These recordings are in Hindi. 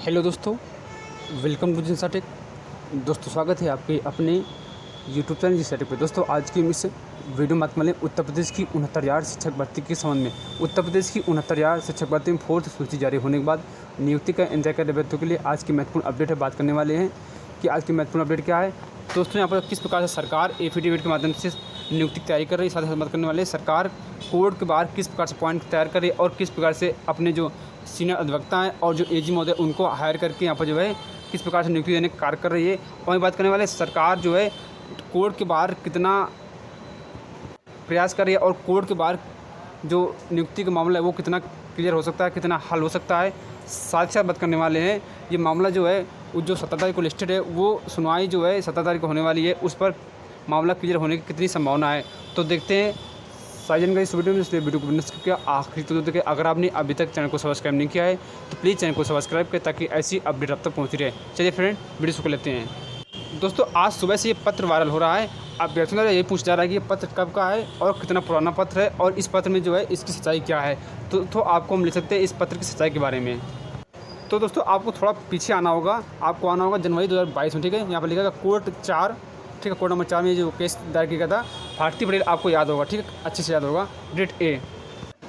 हेलो दोस्तों, वेलकम टू जिनसा टेक। दोस्तों स्वागत है आपके अपने यूट्यूब चैनल जिनसा टेक पे। दोस्तों आज की इस वीडियो में बात उत्तर प्रदेश की 69,000 शिक्षक भर्ती के संबंध में। उत्तर प्रदेश की 69,000 शिक्षक भर्ती में 4th सूची जारी होने के बाद नियुक्ति का इंतजार कर रहे अभ्यर्थियों के लिए आज की महत्वपूर्ण अपडेट है। बात करने वाले हैं कि आज की महत्वपूर्ण अपडेट क्या है। दोस्तों यहाँ पर किस प्रकार से सरकार एफिडेविट के माध्यम से नियुक्ति की तैयारी कर रही है, साथ ही बात करने वाले सरकार कोर्ट के बाहर किस प्रकार से पॉइंट तैयार कर रही है और किस प्रकार से अपने जो सीनियर अधिवक्ता हैं और जो एजी महोदय उनको हायर करके यहाँ पर जो है किस प्रकार से नियुक्ति देने का कार्य कर रही है। और बात करने वाले सरकार जो है कोर्ट के बाहर कितना प्रयास कर रही है और कोर्ट के बाहर जो नियुक्ति का मामला है वो कितना क्लियर हो सकता है, कितना हल हो सकता है। साथ ही साथ बात करने वाले हैं ये मामला जो है जो 17 तारीख को लिस्टेड है वो सुनवाई जो है 17 तारीख को होने वाली है, उस पर मामला क्लियर होने की कितनी संभावना है। तो देखते हैं सारी जानकारी इस वीडियो में, इसलिए वीडियो को बिना स्किप किया आखिरी तो देखिए। अगर आपने अभी तक चैनल को सब्सक्राइब नहीं किया है तो प्लीज़ चैनल को सब्सक्राइब करें ताकि ऐसी अपडेट आप तक पहुँचती रहे। चलिए फ्रेंड वीडियो शुरू कर लेते हैं। दोस्तों आज सुबह से ये पत्र वायरल हो रहा है। अभ्यर्थियों ने यही पूछा जा रहा है कि ये पत्र कब का है और कितना पुराना पत्र है और इस पत्र में जो है इसकी सच्चाई क्या है। तो आपको हम ले सकते हैं इस पत्र की सच्चाई के बारे में। तो दोस्तों आपको थोड़ा पीछे आना होगा, आपको आना होगा जनवरी 2022 में, ठीक है। यहाँ पर लिखा है कोर्ट 4, ठीक है। कोर्ट नंबर 4 में जो केस दायर किया गया था भारती पटेल, आपको याद होगा, ठीक है, अच्छे से याद होगा। Date A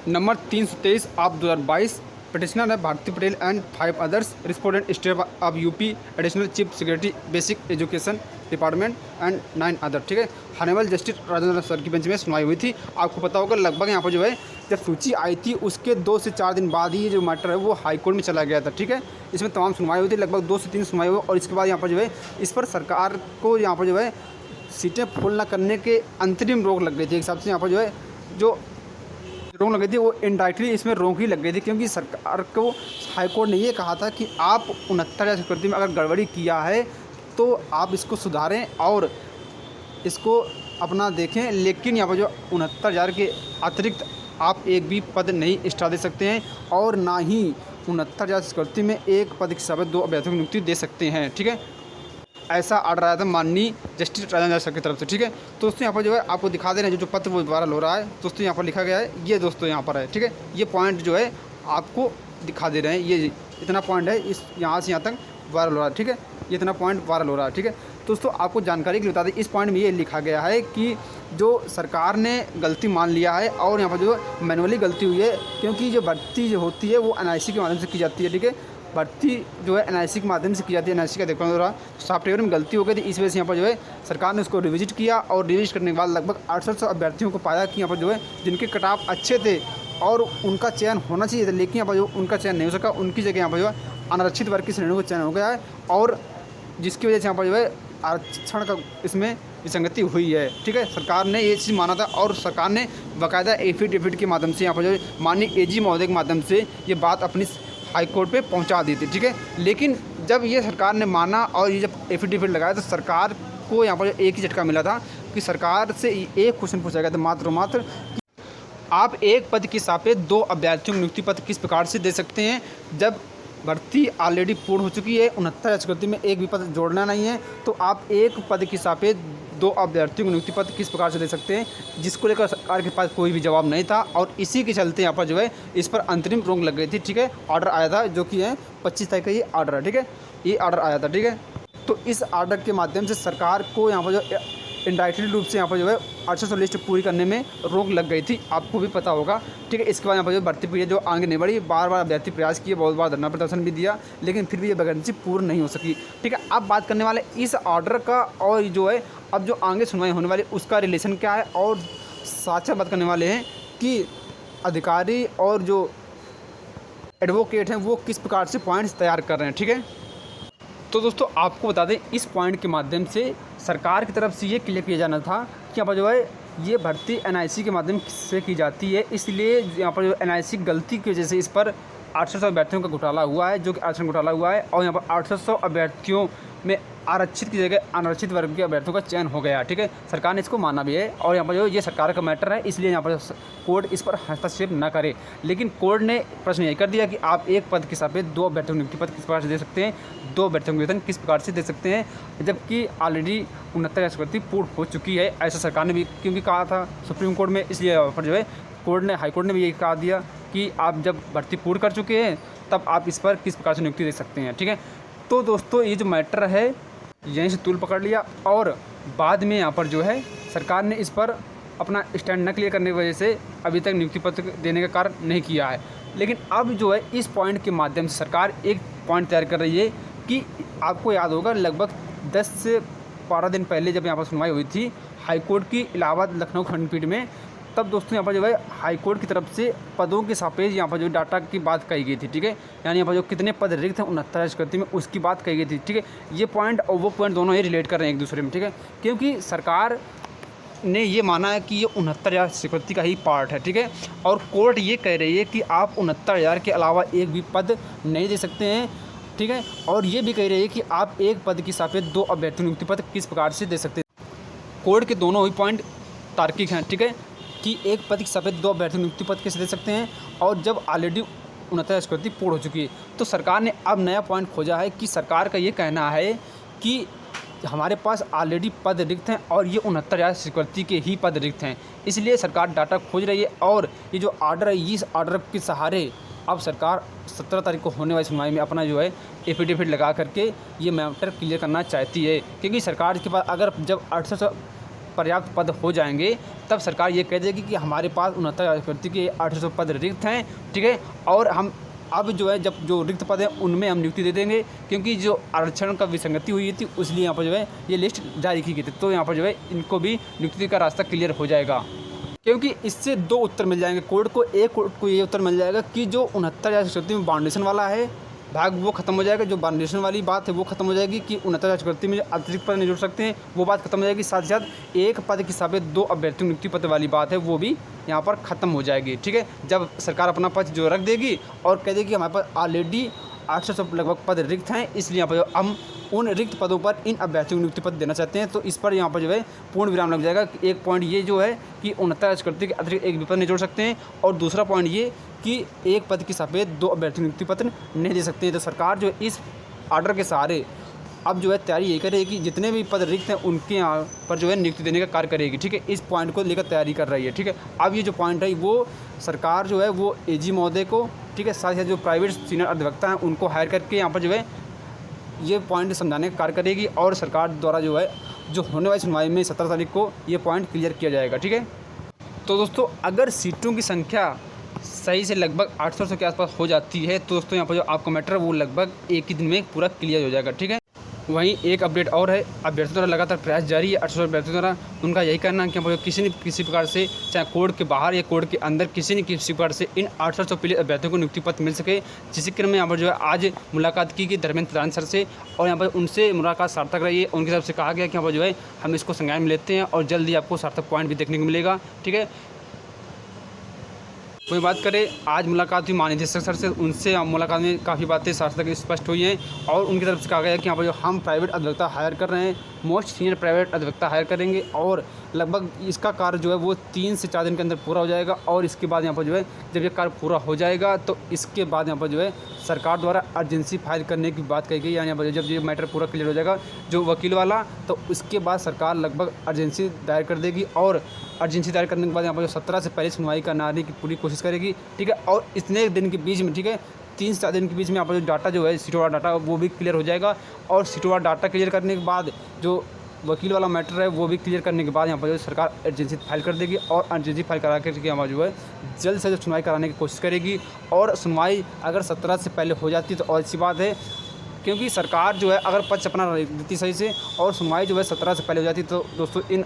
number 323 of 2022। Petitioner है Bharti Patel and 5 others. Respondent state of UP additional chief secretary basic education department and 9 other, ठीक है। हॉनरेबल जस्टिस राजेंद्र सर की बेंच में सुनवाई हुई थी। आपको पता होगा लगभग यहाँ पर जो है जब सूची आई थी उसके 2 से 4 दिन बाद ही ये जो मैटर है वो हाई कोर्ट में चला गया था, ठीक है। इसमें तमाम सुनवाई हुई थी, लगभग 2 से 3 सुनवाई हुई और इसके बाद यहाँ पर जो है इस पर सरकार को यहाँ पर जो है सीटें फुल न करने के अंतरिम रोक लग गई थी। एक हिसाब से यहाँ पर जो है जो रोक लग गई थी वो इनडायरेक्टली इसमें रोक ही लग गई थी, क्योंकि सरकार को हाईकोर्ट ने ये कहा था कि आप 69,000 सिक्योरिटी में अगर गड़बड़ी किया है तो आप इसको सुधारें और इसको अपना देखें, लेकिन यहाँ पर जो 69,000 के अतिरिक्त आप एक भी पद नहीं एक्स्ट्रा दे सकते हैं और ना ही 69,000 सिक्योरिटी में एक पद के हिसाब से 2 अभ्यर्थियों की नियुक्ति दे सकते हैं, ठीक है। ऐसा ऑर्डर आया था माननीय जस्टिस राजेंद्र सर की तरफ से, ठीक है। तो दोस्तों यहाँ पर जो है आपको दिखा दे रहे हैं जो पत्र वो वायरल हो रहा है। दोस्तों यहाँ पर लिखा गया है, ये दोस्तों यहाँ पर है, ठीक है। ये पॉइंट जो है आपको दिखा दे रहे हैं, ये इतना पॉइंट है, इस यहाँ से यहाँ तक वायरल हो रहा है, ठीक है। ये इतना पॉइंट वायरल हो रहा है, ठीक है। दोस्तों आपको जानकारी के लिए बता दें, इस पॉइंट में ये लिखा गया है कि जो सरकार ने गलती मान लिया है और यहाँ पर जो मैनुअली गलती हुई है, क्योंकि जो भर्ती जो होती है वो NIC के माध्यम से की जाती है, ठीक है। भर्ती जो है NIC के माध्यम से की जाती है, NIC का देखने द्वारा सॉफ्टवेयर में गलती हो गई थी, इस वजह से यहाँ पर जो है सरकार ने उसको रिविजिट किया और रिविजिट करने के बाद लगभग 6800 अभ्यर्थियों को पाया कि यहाँ पर जो है जिनके कट ऑफ अच्छे थे और उनका चयन होना चाहिए था, लेकिन यहाँ पर जो उनका चयन नहीं हो सका, उनकी जगह यहाँ पर जो है अनारक्षित वर्ग की श्रेणियों का चयन हो गया है और जिसकी वजह से यहाँ पर जो है आरक्षण का इसमें विसंगति हुई है, ठीक है। सरकार ने ये चीज़ माना था और सरकार ने बाकायदा एफिडेविट के माध्यम से यहाँ पर जो माननीय AG महोदय के माध्यम से ये बात अपनी हाई कोर्ट पे पहुंचा दी थी, ठीक है। लेकिन जब ये सरकार ने माना और ये जब एफिडेविट लगाया तो सरकार को यहाँ पर एक ही झटका मिला था कि सरकार से एक क्वेश्चन पूछा गया था मात्र आप एक पद के हिसाब से 2 अभ्यर्थियों को नियुक्ति पत्र किस प्रकार से दे सकते हैं जब भर्ती ऑलरेडी पूर्ण हो चुकी है, 69,000 सिक्योरिटी में एक भी पद जोड़ना नहीं है, तो आप एक पद के हिसाब से 2 अभ्यर्थियों को नियुक्ति पत्र किस प्रकार से दे सकते हैं, जिसको लेकर सरकार के पास कोई भी जवाब नहीं था और इसी के चलते यहाँ पर जो है इस पर अंतरिम रोक लग गई थी, ठीक है। ऑर्डर आया था जो कि है 25 तारीख का ये ऑर्डर है, ठीक है। ये ऑर्डर आया था, ठीक है। तो इस ऑर्डर के माध्यम से सरकार को यहाँ पर जो इनडायरेक्टली रूप से यहाँ पर जो है 800 लिस्ट पूरी करने में रोक लग गई थी, आपको भी पता होगा, ठीक है। इसके बाद यहाँ पर जो भर्ती पीरियड जो आगे नहीं बढ़ी, बार अभ्यर्थी प्रयास किए, बहुत बार धरना प्रदर्शन भी दिया, लेकिन फिर भी ये वैकेंसी पूर्ण नहीं हो सकी, ठीक है। अब बात करने वाले इस ऑर्डर का और जो है अब जो आगे सुनवाई होने वाली उसका रिलेशन क्या है और साथ बात करने वाले हैं कि अधिकारी और जो एडवोकेट हैं वो किस प्रकार से पॉइंट्स तैयार कर रहे हैं, ठीक है। तो दोस्तों आपको बता दें इस पॉइंट के माध्यम से सरकार की तरफ से ये क्लियर किया जाना था कि यहाँ पर जो है ये भर्ती NIC के माध्यम से की जाती है, इसलिए यहाँ पर जो NIC गलती की वजह से इस पर 800 अभ्यर्थियों का घोटाला हुआ है, जो कि आरक्षण घोटाला हुआ है और यहाँ पर 800 अभ्यर्थियों में आरक्षित की जगह अनारक्षित वर्ग के अभ्यर्थियों का चयन हो गया, ठीक है। सरकार ने इसको माना भी है और यहाँ पर जो ये सरकार का मैटर है, इसलिए यहाँ पर कोर्ट इस पर हस्तक्षेप न करे। लेकिन कोर्ट ने प्रश्न यही कर दिया कि आप एक पद के हिसाब से 2 अभ्यर्थियों को नियुक्ति पद किस प्रकार से दे सकते हैं, 2 अभ्यर्थियों को वेतन किस प्रकार से दे सकते हैं, जबकि ऑलरेडी 69,000 सिक्योरिटी पूर्ण हो चुकी है। ऐसा सरकार ने भी क्योंकि कहा था सुप्रीम कोर्ट में, इसलिए पर जो है कोर्ट ने हाई कोर्ट ने भी यही कहा दिया कि आप जब भर्ती पूर्ण कर चुके हैं तब आप इस पर किस प्रकार से नियुक्ति दे सकते हैं। ठीक है, तो दोस्तों ये जो मैटर है यहीं से तूल पकड़ लिया और बाद में यहाँ पर जो है सरकार ने इस पर अपना स्टैंड न क्लियर करने की वजह से अभी तक नियुक्ति पत्र देने का कार्य नहीं किया है। लेकिन अब जो है इस पॉइंट के माध्यम से सरकार एक पॉइंट तैयार कर रही है कि आपको याद होगा लगभग 10 से 12 दिन पहले जब यहाँ पर सुनवाई हुई थी हाईकोर्ट की इलाहाबाद लखनऊ खंडपीठ में, तब दोस्तों यहाँ पर जो है हाईकोर्ट की तरफ से पदों के सापेक्ष यहाँ पर जो डाटा की बात कही गई थी। ठीक है, यानी यहाँ पर जो कितने पद रिक्त हैं 69 स्कृति में उसकी बात कही गई थी। ठीक है, ये पॉइंट और वो पॉइंट दोनों ही रिलेट कर रहे हैं एक दूसरे में। ठीक है, क्योंकि सरकार ने ये माना है कि ये 69,000 स्वीकृति का ही पार्ट है। ठीक है, और कोर्ट ये कह रही है कि आप 69,000 के अलावा एक भी पद नहीं दे सकते हैं। ठीक है, और ये भी कह रही है कि आप एक पद की सापेक्ष 2 अभ्यर्थी नियुक्ति पत्र किस प्रकार से दे सकते हैं। कोर्ट के दोनों ही पॉइंट तार्किक हैं। ठीक है, कि एक पद की सापेक्ष 2 अभ्यर्थी नियुक्ति पत्र कैसे दे सकते हैं और जब ऑलरेडी 69 स्वीकृति पूर्ण हो चुकी है। तो सरकार ने अब नया पॉइंट खोजा है कि सरकार का ये कहना है कि हमारे पास ऑलरेडी पद रिक्त हैं और ये 69,000 स्वीकृति के ही पद रिक्त हैं, इसलिए सरकार डाटा खोज रही है। और ये जो आर्डर है इस आर्डर के सहारे अब सरकार 17 तारीख को होने वाली सुनवाई में अपना जो है एफिडेविट लगा करके ये मैटर क्लियर करना चाहती है। क्योंकि सरकार के पास अगर जब 800 पर्याप्त पद हो जाएंगे तब सरकार ये कह देगी कि हमारे पास 69,000 स्वीकृति के 800 पद रिक्त हैं। ठीक है, और हम अब जो है जब जो रिक्त पद हैं उनमें हम नियुक्ति दे देंगे, क्योंकि जो आरक्षण का विसंगति हुई थी इसलिए यहाँ पर जो है ये लिस्ट जारी की गई थी। तो यहाँ पर जो है इनको भी नियुक्ति का रास्ता क्लियर हो जाएगा, क्योंकि इससे 2 उत्तर मिल जाएंगे कोर्ट को। एक कोर्ट को ये उत्तर मिल जाएगा कि जो 69,000 स्वीकृति में बाउंडेशन वाला है भाग वो खत्म हो जाएगा, जो बाउंडेशन वाली बात है वो खत्म हो जाएगी कि 69,000 स्वीकृति में जो अतिरिक्त पद नहीं जुड़ सकते हैं वो बात खत्म हो जाएगी। साथ ही साथ एक पद की सापेक्ष 2 अभ्यर्थी नियुक्ति पत्र वाली बात है वो भी यहाँ पर ख़त्म हो जाएगी। ठीक है, जब सरकार अपना पक्ष जो रख देगी और कह देगी हमारे पास ऑलरेडी 800 लगभग पद रिक्त हैं, इसलिए यहाँ पर हम उन रिक्त पदों पर इन अभ्यर्थियों को नियुक्ति पत्र देना चाहते हैं। तो इस पर यहाँ पर जो है पूर्ण विराम लग जाएगा। एक पॉइंट ये जो है कि 69 स्वीकृति के अतिरिक्त एक भी पद नहीं जोड़ सकते हैं, और दूसरा पॉइंट ये कि एक पद की सापेक्ष 2 अभ्यर्थी नियुक्ति पत्र नहीं दे सकते हैं। तो सरकार जो इस आर्डर के सहारे अब जो है तैयारी यही करेगी कि जितने भी पद रिक्त हैं उनके यहाँ पर जो है नियुक्ति देने का कार्य करेगी। ठीक है, इस पॉइंट को लेकर तैयारी कर रही है। ठीक है, अब ये जो पॉइंट है वो सरकार जो है वो एजी महोदय को, ठीक है, साथ ही जो प्राइवेट सीनियर अधिवक्ता हैं उनको हायर करके यहाँ पर जो है ये पॉइंट समझाने का कार्य करेगी, और सरकार द्वारा जो है जो होने वाली सुनवाई में 17 तारीख को ये पॉइंट क्लियर किया जाएगा। ठीक है, तो दोस्तों अगर सीटों की संख्या सही से लगभग 800 के आसपास हो जाती है तो दोस्तों यहाँ पर जो आपका मैटर वो लगभग एक ही दिन में पूरा क्लियर हो जाएगा। ठीक है, वहीं एक अपडेट और है, अभ्यर्थियों द्वारा लगातार प्रयास जारी है। 800 अभ्यर्थियों द्वारा उनका यही कहना है कि हम किसी न किसी प्रकार से चाहे कोर्ट के बाहर या कोर्ट के अंदर किसी न किसी प्रकार से इन 800 पीड़ित अभ्यर्थियों को नियुक्ति पत्र मिल सके। जिस क्रम में यहाँ पर जो है आज मुलाकात की गई धर्मेंद्र प्रधान सर से, और यहाँ पर उनसे मुलाकात सार्थक रही है। उनकी तरफ से कहा गया कि यहाँ पर जो है हम इसको संज्ञान में लेते हैं और जल्द ही आपको सार्थक पॉइंट भी देखने को मिलेगा। ठीक है, कोई बात करें, आज मुलाकात हुई महानिदेशक सर से, उनसे मुलाकात में काफ़ी बातें सार्थक स्पष्ट हुई हैं, और उनकी तरफ से कहा गया है कि यहाँ पर जो हम प्राइवेट अधिवक्ता हायर कर रहे हैं, मोस्ट सीनियर प्राइवेट अधिवक्ता हायर करेंगे, और लगभग इसका कार्य जो है वो 3 से 4 दिन के अंदर पूरा हो जाएगा। और इसके बाद यहाँ पर जो है जब ये कार्य पूरा हो जाएगा तो इसके बाद यहाँ पर जो है सरकार द्वारा अर्जेंसी फाइल करने की बात कही गई। यानी यहाँ पर जब ये मैटर पूरा क्लियर हो जाएगा जो वकील वाला, तो उसके बाद सरकार लगभग अर्जेंसी दायर कर देगी, और अर्जेंसी दायर करने के बाद यहाँ पर जो 17 से पहले सुनवाई करने की पूरी कोशिश करेगी। ठीक है, और इतने दिन के बीच में, ठीक है, 3 से 4 दिन के बीच में यहाँ पर जो डाटा जो है सीटों वाला डाटा वो भी क्लियर हो जाएगा, और सीटों वाला डाटा क्लियर करने के बाद जो वकील वाला मैटर है वो भी क्लियर करने के बाद यहाँ पर जो सरकार अर्जेंसी फाइल कर देगी, और अर्जेंसी फाइल करा करके यहाँ जो है जल्द से जल्द सुनवाई कराने की कोशिश करेगी। और सुनवाई अगर 17 से पहले हो जाती तो और अच्छी बात है, क्योंकि सरकार जो है अगर पक्ष अपना देती सही से और सुनवाई जो है 17 से पहले हो जाती तो दोस्तों इन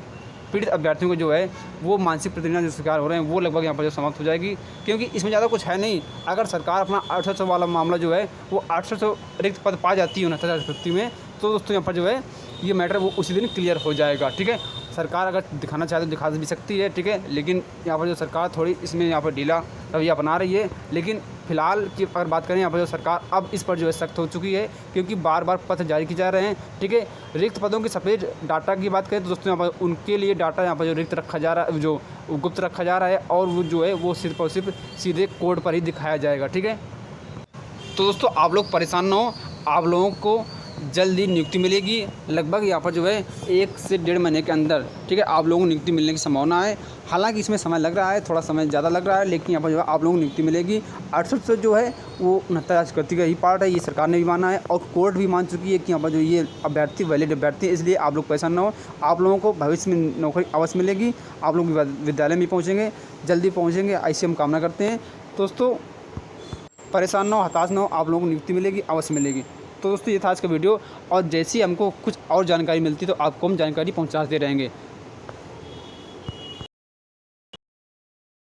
पीड़ित अभ्यर्थियों को जो है वो मानसिक प्रतिनिधित्व जो शिकार हो रहे हैं वो लगभग यहाँ पर जो समाप्त हो जाएगी, क्योंकि इसमें ज़्यादा कुछ है नहीं। अगर सरकार अपना 800 वाला मामला जो है वो 800 रिक्त पद पा जाती है 69,000 स्थिति में, तो दोस्तों यहाँ पर जो है ये मैटर वो उसी दिन क्लियर हो जाएगा। ठीक है, सरकार अगर दिखाना चाहे तो दिखा भी सकती है। ठीक है, लेकिन यहाँ पर जो सरकार थोड़ी इसमें यहाँ पर ढीला रवैया अपना रही है। लेकिन फिलहाल की अगर बात करें यहाँ पर जो सरकार अब इस पर जो है सख्त हो चुकी है, क्योंकि बार बार पत्र जारी किए जा रहे हैं। ठीक है, रिक्त पदों के सफेद डाटा की बात करें तो दोस्तों यहाँ पर उनके लिए डाटा यहाँ पर जो रिक्त रखा जा रहा है, जो गुप्त रखा जा रहा है, और वो जो है वो सिर्फ और सिर्फ सीधे कोर्ट पर ही दिखाया जाएगा। ठीक है, तो दोस्तों आप लोग परेशान ना हो, आप लोगों को जल्दी नियुक्ति मिलेगी। लगभग यहाँ पर जो है 1 से 1.5 महीने के अंदर, ठीक है, आप लोगों को नियुक्ति मिलने की संभावना है। हालांकि इसमें समय लग रहा है, थोड़ा समय ज़्यादा लग रहा है, लेकिन यहाँ पर जो है आप लोगों को नियुक्ति मिलेगी। 68 जो है वो 69 राष्ट्रपति का ही पार्ट है, ये सरकार ने भी माना है और कोर्ट भी मान चुकी है कि यहाँ पर जो ये अभ्यर्थी वैलिड अभ्यर्थी है, इसलिए आप लोग परेशान ना हो। आप लोगों को भविष्य में नौकरी अवश्य मिलेगी। आप लोग विद्यालय में पहुँचेंगे, जल्दी पहुँचेंगे, ऐसी हम कामना करते हैं। दोस्तों परेशान ना हो, हताश ना हो, आप लोगों को नियुक्ति मिलेगी, अवश्य मिलेगी। तो दोस्तों ये था आज का वीडियो, और जैसे ही हमको कुछ और जानकारी मिलती तो आपको हम जानकारी पहुंचाते रहेंगे।